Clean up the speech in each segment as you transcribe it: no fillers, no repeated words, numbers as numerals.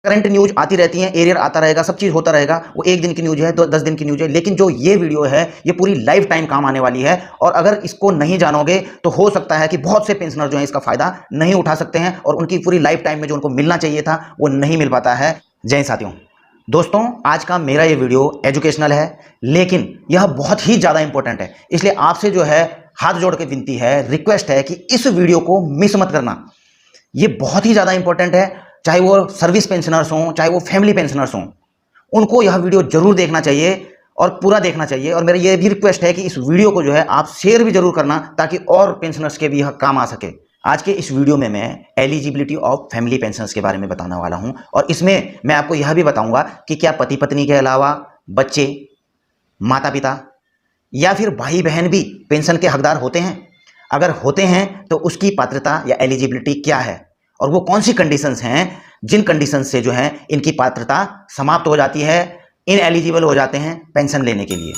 Current news आती रहती है, एरियर आता रहेगा, सब चीज होता रहेगा। वो एक दिन की न्यूज है तो 10 दिन की न्यूज है, लेकिन जो ये वीडियो है ये पूरी लाइफ टाइम काम आने वाली है। और अगर इसको नहीं जानोगे तो हो सकता है कि बहुत से पेंशनर जो है इसका फायदा नहीं उठा सकते हैं और उनकी पूरी लाइफ टाइम में जो उनको मिलना चाहिए था वो नहीं मिल पाता है। जय साथियों, दोस्तों आज का मेरा ये वीडियो एजुकेशनल है, लेकिन यह बहुत ही ज़्यादा इंपॉर्टेंट है। इसलिए आपसे जो है हाथ जोड़ के विनती है, रिक्वेस्ट है कि इस वीडियो को मिस मत करना। ये बहुत ही ज़्यादा इंपॉर्टेंट है, चाहे वो सर्विस पेंशनर्स हों, चाहे वो फैमिली पेंशनर्स हों, उनको यह वीडियो जरूर देखना चाहिए और पूरा देखना चाहिए। और मेरा ये भी रिक्वेस्ट है कि इस वीडियो को जो है आप शेयर भी जरूर करना, ताकि और पेंशनर्स के भी यह काम आ सके। आज के इस वीडियो में मैं एलिजिबिलिटी ऑफ फैमिली पेंशनर्स के बारे में बताने वाला हूं, और इसमें मैं आपको यह भी बताऊंगा कि क्या पति पत्नी के अलावा बच्चे, माता पिता या फिर भाई बहन भी पेंशन के हकदार होते हैं। अगर होते हैं तो उसकी पात्रता या एलिजिबिलिटी क्या है, और वो कौन सी कंडीशंस हैं जिन कंडीशंस से जो है इनकी पात्रता समाप्त हो जाती है, इनएलिजिबल हो जाते हैं पेंशन लेने के लिए।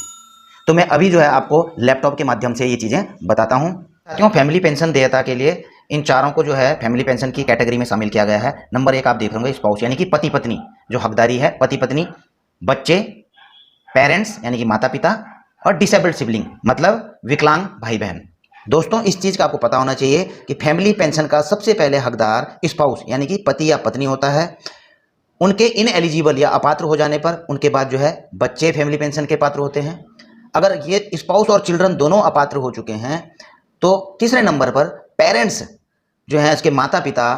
तो मैं अभी जो है आपको लैपटॉप के माध्यम से ये चीज़ें बताता हूँ। साथियों, फैमिली पेंशन देयता के लिए इन चारों को जो है फैमिली पेंशन की कैटेगरी में शामिल किया गया है। नंबर 1 आप देख रहे होंगे स्पाउस, यानी कि पति पत्नी जो हकदारी है, पति पत्नी, बच्चे, पेरेंट्स यानी कि माता पिता, और डिसेबल्ड सिबलिंग मतलब विकलांग भाई बहन। दोस्तों इस चीज़ का आपको पता होना चाहिए कि फैमिली पेंशन का सबसे पहले हकदार स्पाउस यानी कि पति या पत्नी होता है। उनके इनएलिजिबल या अपात्र हो जाने पर उनके बाद जो है बच्चे फैमिली पेंशन के पात्र होते हैं। अगर ये स्पाउस और चिल्ड्रन दोनों अपात्र हो चुके हैं तो तीसरे नंबर पर पेरेंट्स जो हैं, इसके माता पिता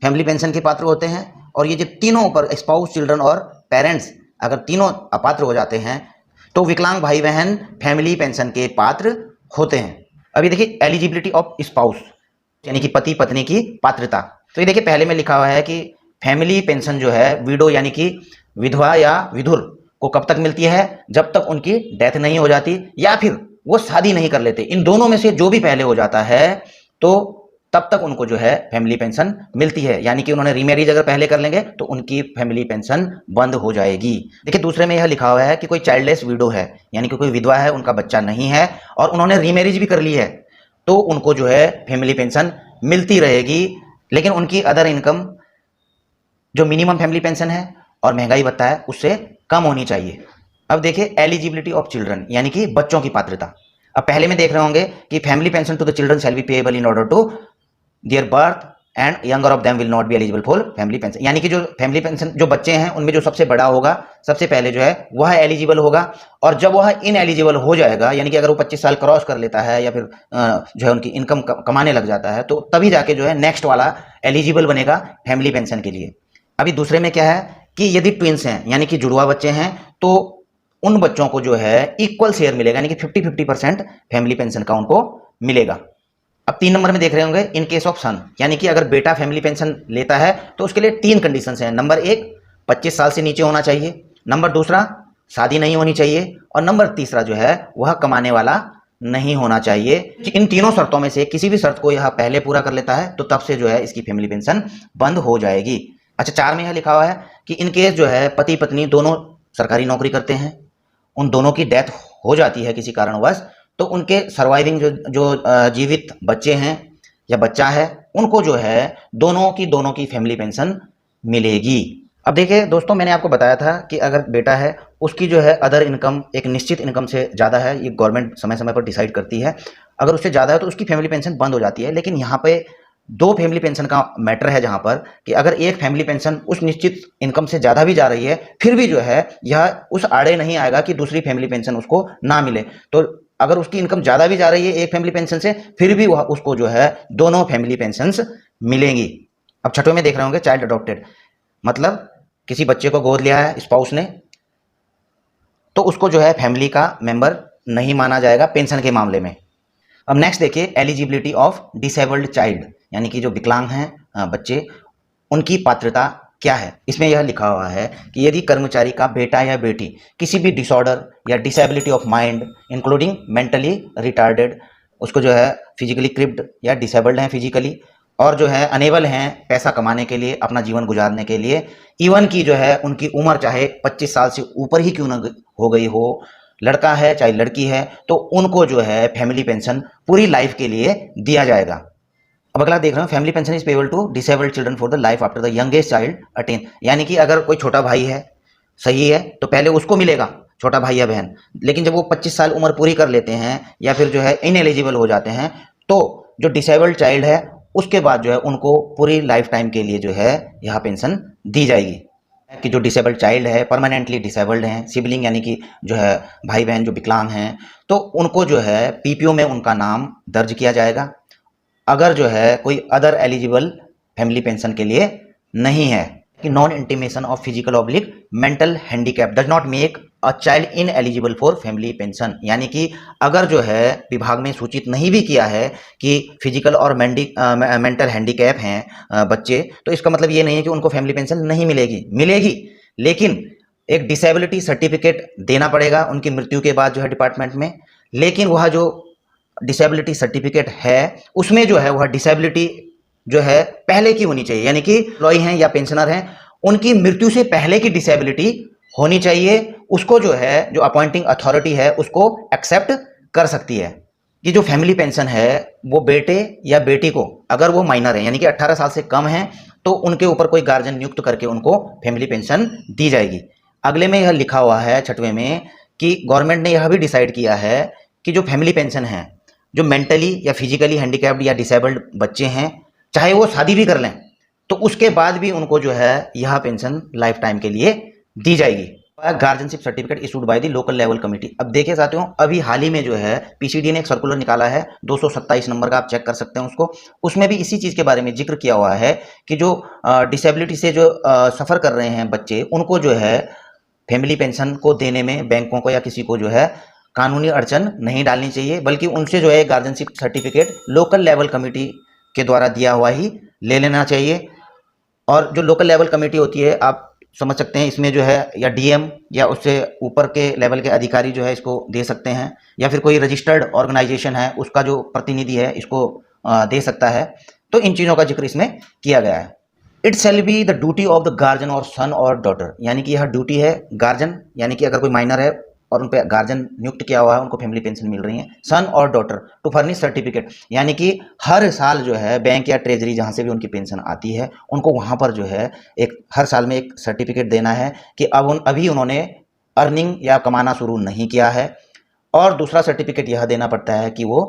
फैमिली पेंशन के पात्र होते हैं। और ये जो तीनों ऊपर स्पाउस, चिल्ड्रन और पेरेंट्स अगर तीनों अपात्र हो जाते हैं तो विकलांग भाई बहन फैमिली पेंशन के पात्र होते हैं। अभी देखिए एलिजिबिलिटी ऑफ स्पाउस यानी कि पति पत्नी की पात्रता। तो ये देखिए पहले में लिखा हुआ है कि फैमिली पेंशन जो है विडो यानी कि विधवा या विधुर को कब तक मिलती है, जब तक उनकी डेथ नहीं हो जाती या फिर वो शादी नहीं कर लेते। इन दोनों में से जो भी पहले हो जाता है तो तब तक उनको जो है फैमिली पेंशन मिलती है। यानी कि उन्होंने रीमैरिज अगर पहले कर लेंगे तो उनकी फैमिली पेंशन बंद हो जाएगी। देखिए दूसरे में यह लिखा हुआ है कि कोई चाइल्डलेस विडो है, यानी कि कोई विधवा है, उनका बच्चा नहीं है और उन्होंने रीमैरिज भी कर ली है, तो उनको जो है फैमिली पेंशन मिलती रहेगी, लेकिन उनकी अदर इनकम जो मिनिमम फैमिली पेंशन है और महंगाई भत्ता है उससे कम होनी चाहिए। अब देखिए एलिजिबिलिटी ऑफ चिल्ड्रन यानी कि बच्चों की पात्रता। अब पहले में देख रहे होंगे कि family pension to the children shall be payable in order to their birth and younger of them will not be eligible for family pension. यानी कि जो फैमिली पेंशन जो बच्चे हैं उनमें जो सबसे बड़ा होगा, सबसे पहले जो है वह एलिजिबल होगा, और जब वह इनएलिजिबल हो जाएगा यानी कि अगर वो 25 साल क्रॉस कर लेता है या फिर जो है उनकी इनकम कमाने लग जाता है, तो तभी जाके जो है नेक्स्ट वाला एलिजिबल बनेगा फैमिली पेंशन के लिए। अभी दूसरे में क्या है कि यदि ट्विंस हैं यानी कि जुड़वा बच्चे हैं तो उन बच्चों को जो है इक्वल शेयर मिलेगा, यानी कि 50-50% फैमिली पेंशन का उनको मिलेगा। अब 3 नंबर में देख रहे होंगे इन केस ऑफ सन, यानी कि अगर बेटा फैमिली पेंशन लेता है तो उसके लिए 3 कंडीशंस हैं। नंबर 1 25 साल से नीचे होना चाहिए, नंबर 2 शादी नहीं होनी चाहिए, और नंबर 3 जो है वह कमाने वाला नहीं होना चाहिए। इन तीनों शर्तों में से किसी भी शर्त को यह पहले पूरा कर लेता है तो तब से जो है इसकी फैमिली पेंशन बंद हो जाएगी। अच्छा 4 में यह लिखा हुआ है कि इन केस जो है पति पत्नी दोनों सरकारी नौकरी करते हैं, उन दोनों की डेथ हो जाती है किसी कारणवश, तो उनके सर्वाइविंग जो जीवित बच्चे हैं या बच्चा है उनको जो है दोनों की फैमिली पेंशन मिलेगी। अब देखिए दोस्तों, मैंने आपको बताया था कि अगर बेटा है उसकी जो है अदर इनकम एक निश्चित इनकम से ज़्यादा है, ये गवर्नमेंट समय समय पर डिसाइड करती है। अगर उससे ज़्यादा है तो उसकी फैमिली पेंशन बंद हो जाती है। लेकिन यहाँ पे 2 फैमिली पेंशन का मैटर है, जहाँ पर कि अगर एक फैमिली पेंशन उस निश्चित इनकम से ज़्यादा भी जा रही है फिर भी जो है यह उस आड़े नहीं आएगा कि दूसरी फैमिली पेंशन उसको ना मिले। तो अगर उसकी इनकम ज़्यादा भी जा रही है एक फैमिली पेंशन से, फिर भी वह उसको जो है दोनों फैमिली पेंशंस मिलेंगी। अब 6वें में देख रहे होंगे चाइल्ड अडॉप्टेड, मतलब किसी बच्चे को गोद लिया है स्पाउस ने, तो उसको जो है फैमिली का मेंबर नहीं माना जाएगा पेंशन के मामले में। अब नेक्स्ट देखिए एलिजिबिलिटी ऑफ डिसेबल्ड चाइल्ड, यानी कि जो विकलांग हैं बच्चे, उनकी पात्रता क्या है। इसमें यह लिखा हुआ है कि यदि कर्मचारी का बेटा या बेटी किसी भी डिसऑर्डर या disability of mind including mentally retarded, उसको जो है फिजिकली क्रिप्ड या डिसेबल्ड हैं फिजिकली, और जो है अनेबल हैं पैसा कमाने के लिए, अपना जीवन गुजारने के लिए, इवन की जो है उनकी उम्र चाहे 25 साल से ऊपर ही क्यों न हो गई हो, लड़का है चाहे लड़की है, तो उनको जो है फैमिली पेंशन पूरी लाइफ के लिए दिया जाएगा। अब अगला देख रहे हो, family pension is payable to disabled children for the life after the youngest child attain, यानी कि अगर कोई छोटा भाई है, सही है, तो पहले उसको मिलेगा, छोटा भाई या बहन, लेकिन जब वो 25 साल उम्र पूरी कर लेते हैं या फिर जो है इनएलिजिबल हो जाते हैं, तो जो डिसेबल्ड चाइल्ड है उसके बाद जो है उनको पूरी लाइफ टाइम के लिए जो है यह पेंशन दी जाएगी। कि जो डिसेबल्ड चाइल्ड है, परमानेंटली डिसेबल्ड हैं, सिबलिंग यानी कि जो है भाई बहन जो विकलांग हैं, तो उनको जो है पीपीओ में उनका नाम दर्ज किया जाएगा। अगर जो है कोई अदर एलिजिबल फैमिली पेंशन के लिए नहीं है, कि non intimation of physical oblique mental handicap does not make a child in eligible for family pension, यानी कि अगर जो है विभाग में सूचित नहीं भी किया है कि फिजिकल और मेंटल हैंडीकैप हैं बच्चे, तो इसका मतलब ये नहीं है कि उनको फैमिली पेंशन नहीं मिलेगी, मिलेगी, लेकिन एक डिसेबिलिटी सर्टिफिकेट देना पड़ेगा उनकी मृत्यु के बाद जो है डिपार्टमेंट में। लेकिन वह जो डिसेबिलिटी सर्टिफिकेट है उसमें जो है वह डिसेबिलिटी जो है पहले की होनी चाहिए, यानी कि एम्प्लॉय हैं या पेंशनर हैं उनकी मृत्यु से पहले की डिसेबिलिटी होनी चाहिए, उसको जो है जो अपॉइंटिंग अथॉरिटी है उसको एक्सेप्ट कर सकती है। कि जो फैमिली पेंशन है वो बेटे या बेटी को, अगर वो माइनर है यानी कि 18 साल से कम है, तो उनके ऊपर कोई गार्जियन नियुक्त करके उनको फैमिली पेंशन दी जाएगी। अगले में यह लिखा हुआ है 6वें में कि गवर्नमेंट ने यह भी डिसाइड किया है कि जो फैमिली पेंशन है, जो मेंटली या फिजिकली हैंडीकैप्ड या डिसेबल्ड बच्चे हैं, चाहे वो शादी भी कर लें, तो उसके बाद भी उनको जो है यह पेंशन लाइफ टाइम के लिए दी जाएगी। Guardianship certificate issued by the local level committee. अब देखिए साथियों, अभी हाल ही में जो है पीसीडी ने एक सर्कुलर निकाला है 227 नंबर का, आप चेक कर सकते हैं उसको। उसमें भी इसी चीज़ के बारे में जिक्र किया हुआ है कि जो डिसेबिलिटी से जो सफ़र कर रहे हैं बच्चे, उनको जो है फैमिली पेंशन को देने में बैंकों को या किसी को जो है कानूनी अड़चन नहीं डालनी चाहिए, बल्कि उनसे जो है guardianship certificate local level committee के द्वारा दिया हुआ ही ले लेना चाहिए। और जो लोकल लेवल कमेटी होती है, आप समझ सकते हैं, इसमें जो है या डीएम या उससे ऊपर के लेवल के अधिकारी जो है इसको दे सकते हैं, या फिर कोई रजिस्टर्ड ऑर्गेनाइजेशन है उसका जो प्रतिनिधि है इसको दे सकता है। तो इन चीज़ों का जिक्र इसमें किया गया है। It shall be the duty of the guardian और सन और डॉटर, यानी कि यह ड्यूटी है गार्जियन, यानी कि अगर कोई माइनर है और उन पर गार्जियन नियुक्त किया हुआ है, उनको फैमिली पेंशन मिल रही है, सन और डॉटर टू फर्निश सर्टिफिकेट, यानी कि हर साल जो है बैंक या ट्रेजरी जहाँ से भी उनकी पेंशन आती है उनको वहाँ पर जो है एक हर साल में एक सर्टिफिकेट देना है कि अभी उन्होंने अर्निंग या कमाना शुरू नहीं किया है। और दूसरा सर्टिफिकेट यह देना पड़ता है कि वो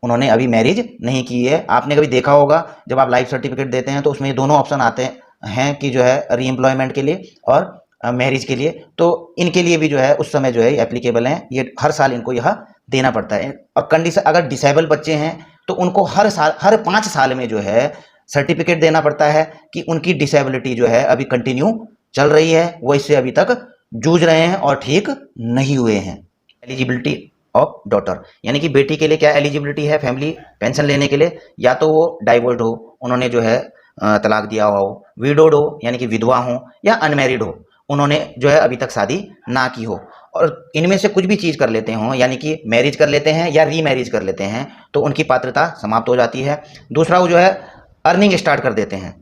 उन्होंने अभी मैरिज नहीं की है। आपने कभी देखा होगा जब आप लाइफ सर्टिफिकेट देते हैं तो उसमें ये दोनों ऑप्शन आते हैं कि जो है रीएम्प्लॉयमेंट के लिए और मैरिज के लिए, तो इनके लिए भी जो है उस समय जो है एप्लीकेबल हैं, ये हर साल इनको यह देना पड़ता है। और कंडीशन, अगर डिसेबल बच्चे हैं तो उनको हर साल, हर 5 साल में जो है सर्टिफिकेट देना पड़ता है कि उनकी डिसेबिलिटी जो है अभी कंटिन्यू चल रही है, वो इससे अभी तक जूझ रहे हैं और ठीक नहीं हुए हैं। एलिजिबिलिटी ऑफ डॉटर, यानी कि बेटी के लिए क्या एलिजिबिलिटी है फैमिली पेंशन लेने के लिए, या तो वो डाइवोर्ड हो, उन्होंने जो है तलाक दिया हुआ हो, विडोड हो यानी कि विधवा हो, या अनमैरिड हो, उन्होंने जो है अभी तक शादी ना की हो, और इनमें से कुछ भी चीज़ कर लेते हों, यानी कि मैरिज कर लेते हैं या रीमैरिज कर लेते हैं, तो उनकी पात्रता समाप्त हो जाती है। दूसरा, वो जो है अर्निंग स्टार्ट कर देते हैं,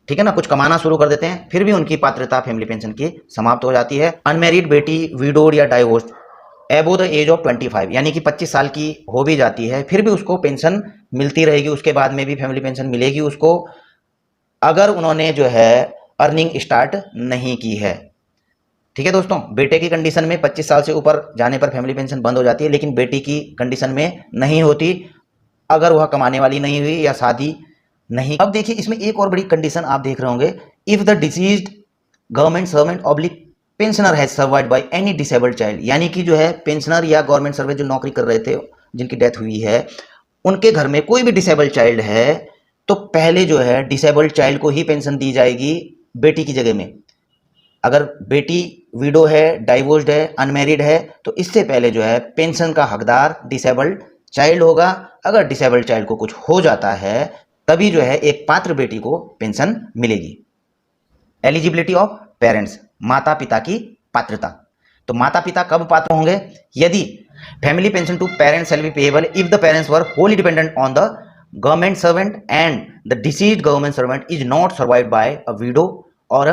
ठीक है ना, कुछ कमाना शुरू कर देते हैं, फिर भी उनकी पात्रता फैमिली पेंशन की समाप्त हो जाती है। अनमैरिड बेटी, विडोड या डाइवोर्स एबो द एज ऑफ 25, यानी कि 25 साल की हो भी जाती है, फिर भी उसको पेंशन मिलती रहेगी, उसके बाद में भी फैमिली पेंशन मिलेगी उसको, अगर उन्होंने जो है अर्निंग स्टार्ट नहीं की है। ठीक है दोस्तों, बेटे की कंडीशन में 25 साल से ऊपर जाने पर फैमिली पेंशन बंद हो जाती है, लेकिन बेटी की कंडीशन में नहीं होती, अगर वह कमाने वाली नहीं हुई या शादी नहीं। अब देखिए इसमें एक और बड़ी कंडीशन आप देख रहे होंगे, if the deceased government servant oblique pensioner has survived by any disabled child, यानी कि जो है पेंशनर या गवर्नमेंट सर्वेंट जो नौकरी कर रहे थे, जिनकी डेथ हुई है, उनके घर में कोई भी डिसेबल्ड चाइल्ड है, तो पहले जो है डिसेबल्ड चाइल्ड को ही पेंशन दी जाएगी बेटी की जगह में। अगर बेटी विडो है, डाइवोर्स्ड है, अनमैरिड है, तो इससे पहले जो है पेंशन का हकदार डिसेबल्ड चाइल्ड होगा। अगर डिसेबल्ड चाइल्ड को कुछ हो जाता है तभी जो है एक पात्र बेटी को पेंशन मिलेगी। एलिजिबिलिटी ऑफ पेरेंट्स, माता पिता की पात्रता। तो माता पिता कब पात्र होंगे? यदि family pension to parents shall be payable if the parents were wholly dependent on the government servant and the deceased government servant is not survived by a widow or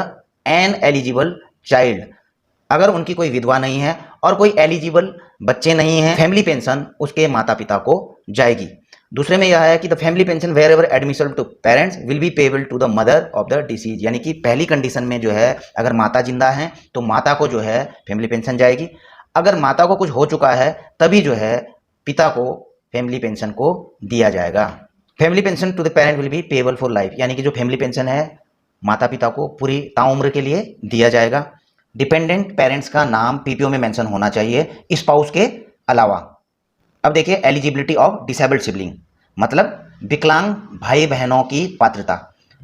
an eligible child. अगर उनकी कोई विधवा नहीं है और कोई eligible बच्चे नहीं हैं, फैमिली पेंशन उसके माता पिता को जाएगी। दूसरे में यह है कि the family pension wherever admission to parents will be payable to the mother of the deceased, यानी कि पहली कंडीशन में जो है अगर माता जिंदा है तो माता को जो है फैमिली पेंशन जाएगी। अगर माता को कुछ हो चुका है तभी जो है पिता को फैमिली पेंशन को दिया जाएगा। Family pension to the parent will be payable for life, यानी कि जो फैमिली पेंशन है माता पिता को पूरी ताउम्र के लिए दिया जाएगा। डिपेंडेंट पेरेंट्स का नाम पीपीओ में मेंशन होना चाहिए स्पाउस के अलावा। अब देखिए एलिजिबिलिटी ऑफ डिसेबल्ड सिबलिंग, मतलब विकलांग भाई बहनों की पात्रता।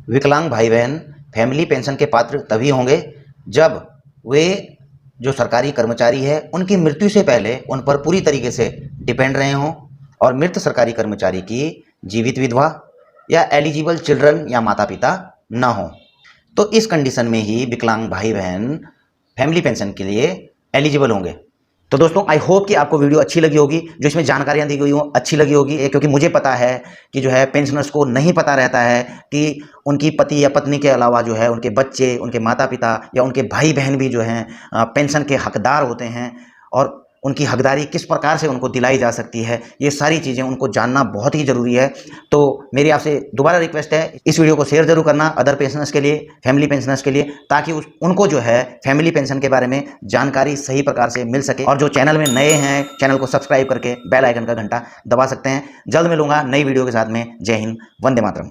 विकलांग भाई बहन फैमिली पेंशन के पात्र तभी होंगे जब वे जो सरकारी कर्मचारी है उनकी मृत्यु से पहले उन पर पूरी तरीके से डिपेंड रहे हों और मृत सरकारी कर्मचारी की जीवित विधवा या एलिजिबल चिल्ड्रन या माता पिता न हो। तो इस कंडीशन में ही विकलांग भाई बहन फैमिली पेंशन के लिए एलिजिबल होंगे। तो दोस्तों आई होप कि आपको वीडियो अच्छी लगी होगी, जो इसमें जानकारियां दी गई हो अच्छी लगी होगी, क्योंकि मुझे पता है कि जो है पेंशनर्स को नहीं पता रहता है कि उनकी पति या पत्नी के अलावा जो है उनके बच्चे, उनके माता पिता या उनके भाई बहन भी जो हैं पेंशन के हकदार होते हैं और उनकी हकदारी किस प्रकार से उनको दिलाई जा सकती है, ये सारी चीज़ें उनको जानना बहुत ही ज़रूरी है। तो मेरी आपसे दोबारा रिक्वेस्ट है, इस वीडियो को शेयर जरूर करना अदर पेंशनर्स के लिए, फैमिली पेंशनर्स के लिए, ताकि उनको जो है फैमिली पेंशन के बारे में जानकारी सही प्रकार से मिल सके। और जो चैनल में नए हैं चैनल को सब्सक्राइब करके बेल आइकन का घंटा दबा सकते हैं। जल्द मिलूंगा नई वीडियो के साथ में। जय हिंद, वंदे मातरम।